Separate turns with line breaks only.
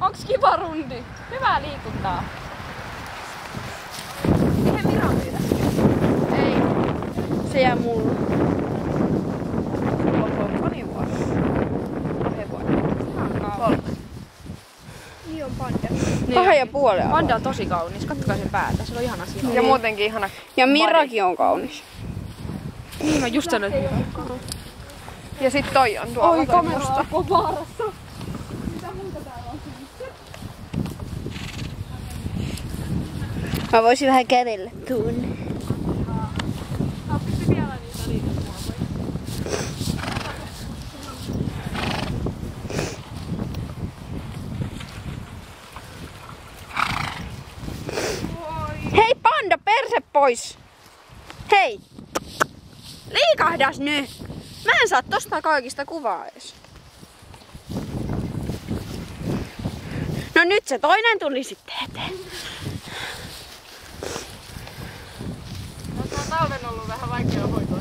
Onks kiva rundi? Hyvää liikuntaa. Eihän Mira myydä.
Ei. Se jää mulle.
Paljon vuotta. 2 vuotta. Ihan kaunis.
Niin on panda.
2,5.
Panda on tosi kaunis. Kattokaa sen päätä. Se on ihana silmä.
Ja muutenkin ihana.
Ja Mirakin on kaunis.
Niin mä just sanoin.
Ja sit toi on tuolla.
Oi, kamera on vaarassa.
Mä voisin vähän kävellä tuonne.
Napsi vielä niitä liikennemuotoja.
Hei panda, perse pois! Hei! Liikahdas nyt! Mä en saa tosta kaikista kuvaa edes. No nyt se toinen tuli sitten eteen.
No, tää on talven ollut vähän vaikea hoitaa.